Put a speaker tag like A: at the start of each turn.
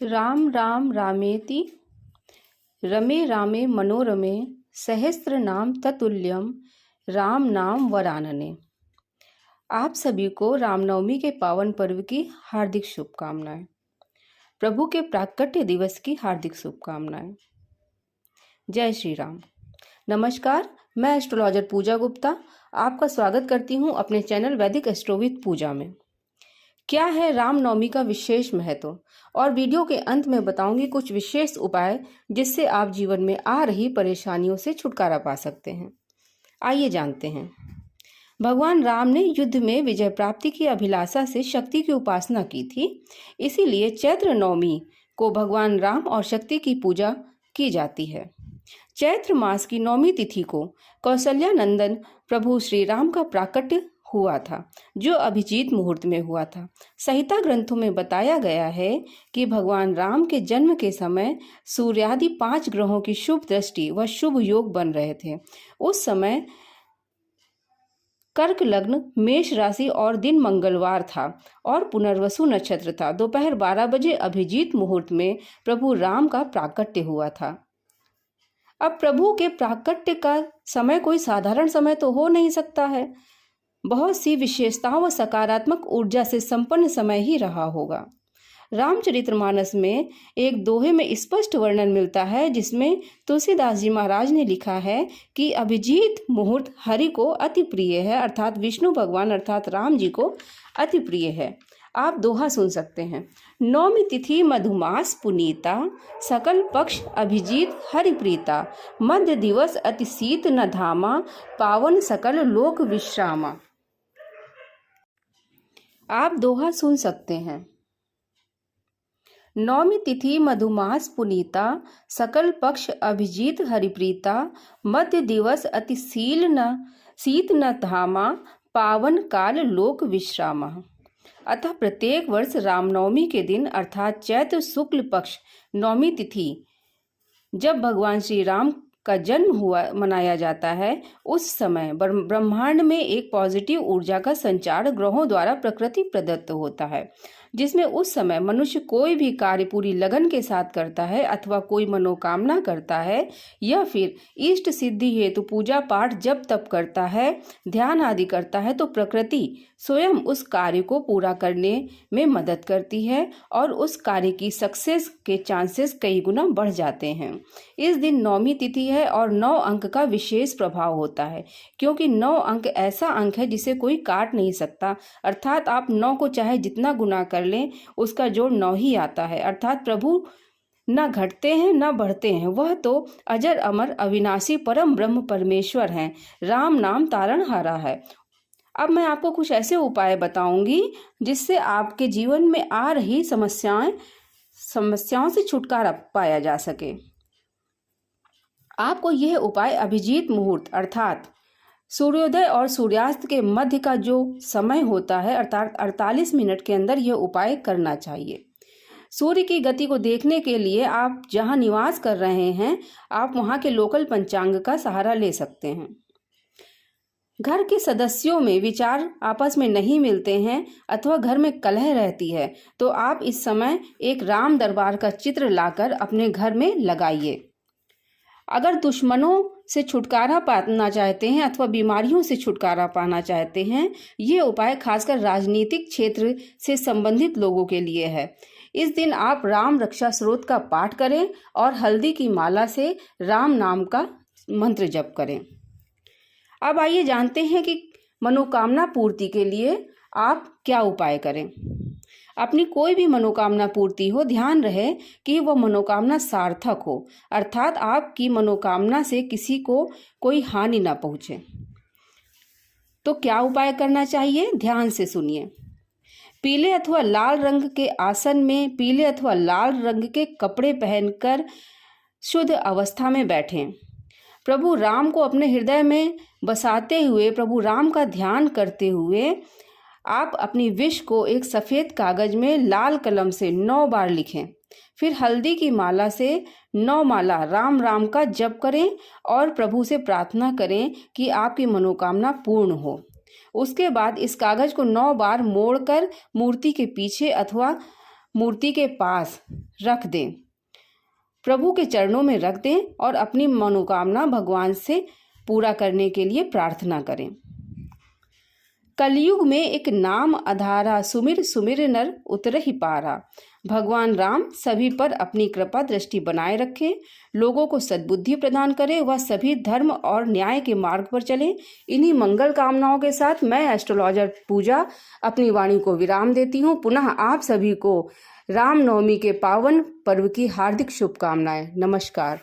A: राम राम रामेति रमे रामे मनोरमे सहस्त्र नाम ततुल्यम राम नाम वरानने। आप सभी को रामनवमी के पावन पर्व की हार्दिक शुभकामनाएं। प्रभु के प्राकट्य दिवस की हार्दिक शुभकामनाएं। जय श्री राम। नमस्कार, मैं एस्ट्रोलॉजर पूजा गुप्ता आपका स्वागत करती हूं अपने चैनल वैदिक एस्ट्रो विद पूजा में। क्या है रामनवमी का विशेष महत्व, और वीडियो के अंत में बताऊंगी कुछ विशेष उपाय जिससे आप जीवन में आ रही परेशानियों से छुटकारा पा सकते हैं। आइए जानते हैं। भगवान राम ने युद्ध में विजय प्राप्ति की अभिलाषा से शक्ति की उपासना की थी, इसीलिए चैत्र नवमी को भगवान राम और शक्ति की पूजा की जाती है। चैत्र मास की नौमी तिथि को कौशल्या नंदन प्रभु श्री राम का प्राकट्य हुआ था, जो अभिजीत मुहूर्त में हुआ था। संहिता ग्रंथों में बताया गया है कि भगवान राम के जन्म के समय सूर्यादि 5 ग्रहों की शुभ दृष्टि व शुभ योग बन रहे थे। उस समय कर्क लग्न, मेष राशि और दिन मंगलवार था और पुनर्वसु नक्षत्र था। दोपहर 12 बजे अभिजीत मुहूर्त में प्रभु राम का प्राकट्य हुआ था। अब प्रभु के प्राकट्य का समय कोई साधारण समय तो हो नहीं सकता है, बहुत सी विशेषताओं व सकारात्मक ऊर्जा से संपन्न समय ही रहा होगा। रामचरितमानस में एक दोहे में स्पष्ट वर्णन मिलता है, जिसमें तुलसीदास जी महाराज ने लिखा है कि अभिजीत मुहूर्त हरि को अति प्रिय है, अर्थात विष्णु भगवान अर्थात राम जी को अति प्रिय है। आप दोहा सुन सकते हैं। नौमी तिथि मधुमास पुनीता, सकल पक्ष अभिजीत हरिप्रीता, मध्य दिवस अति शीत न धामा, पावन सकल लोक विश्रामा। आप दोहा सुन सकते हैं। नौमी तिथि मधुमास पुनीता, सकल पक्ष अभिजीत हरिप्रीता, मध्य दिवस अति शीत न धामा, पावन काल लोक विश्रामा। अतः प्रत्येक वर्ष रामनवमी के दिन अर्थात चैत्र शुक्ल पक्ष नौमी तिथि जब भगवान श्री राम का जन्म हुआ मनाया जाता है, उस समय ब्रह्मांड में एक पॉजिटिव ऊर्जा का संचार ग्रहों द्वारा प्रकृति प्रदत्त होता है, जिसमें उस समय मनुष्य कोई भी कार्य पूरी लगन के साथ करता है अथवा कोई मनोकामना करता है या फिर इष्ट सिद्धि हेतु पूजा पाठ जप तप करता है, ध्यान आदि करता है, तो प्रकृति स्वयं उस कार्य को पूरा करने में मदद करती है और उस कार्य की सक्सेस के चांसेस कई गुना बढ़ जाते हैं। इस दिन नौमी तिथि है और 9 अंक का विशेष प्रभाव होता है, क्योंकि 9 अंक ऐसा अंक है जिसे कोई काट नहीं सकता, अर्थात आप 9 को चाहे जितना गुना कर लें उसका जोड़ 9 ही आता है। अर्थात प्रभु न घटते हैं न बढ़ते हैं, वह तो अजर अमर अविनाशी परम ब्रह्म परमेश्वर हैं। राम नाम तारणहारा है। अब मैं आपको कुछ ऐसे उपाय बताऊंगी जिससे आपके जीवन में आ रही समस्याओं से छुटकारा पाया जा सके। आपको यह उपाय अभिजीत मुहूर्त अर्थात सूर्योदय और सूर्यास्त के मध्य का जो समय होता है अर्थात 48 मिनट के अंदर यह उपाय करना चाहिए। सूर्य की गति को देखने के लिए आप जहां निवास कर रहे हैं, आप वहां के लोकल पंचांग का सहारा ले सकते हैं। घर के सदस्यों में विचार आपस में नहीं मिलते हैं अथवा घर में कलह रहती है, तो आप इस समय एक राम दरबार का चित्र लाकर अपने घर में लगाइए। अगर दुश्मनों से छुटकारा पाना चाहते हैं अथवा बीमारियों से छुटकारा पाना चाहते हैं, ये उपाय खासकर राजनीतिक क्षेत्र से संबंधित लोगों के लिए है। इस दिन आप राम रक्षा स्तोत्र का पाठ करें और हल्दी की माला से राम नाम का मंत्र जप करें। अब आइए जानते हैं कि मनोकामना पूर्ति के लिए आप क्या उपाय करें। अपनी कोई भी मनोकामना पूर्ति हो, ध्यान रहे कि वह मनोकामना सार्थक हो, अर्थात आपकी मनोकामना से किसी को कोई हानि ना पहुंचे। तो क्या उपाय करना चाहिए, ध्यान से सुनिए। पीले अथवा लाल रंग के आसन में पीले अथवा लाल रंग के कपड़े पहनकर शुद्ध अवस्था में बैठें। प्रभु राम को अपने हृदय में बसाते हुए, प्रभु राम का ध्यान करते हुए आप अपनी विश को एक सफ़ेद कागज में लाल कलम से 9 बार लिखें। फिर हल्दी की माला से 9 माला राम राम का जप करें और प्रभु से प्रार्थना करें कि आपकी मनोकामना पूर्ण हो। उसके बाद इस कागज को 9 बार मोड़कर मूर्ति के पीछे अथवा मूर्ति के पास रख दें, प्रभु के चरणों में रख दें और अपनी मनोकामना भगवान से पूरा करने के लिए प्रार्थना करें। कलयुग में एक नाम आधारा, सुमिर सुमिर नर उतरहि पारा। भगवान राम सभी पर अपनी कृपा दृष्टि बनाए रखें, लोगों को सद्बुद्धि प्रदान करें, वह सभी धर्म और न्याय के मार्ग पर चलें। इन्हीं मंगल कामनाओं के साथ मैं एस्ट्रोलॉजर पूजा अपनी वाणी को विराम देती हूँ। पुनः आप सभी को रामनवमी के पावन पर्व की हार्दिक शुभकामनाएं। नमस्कार।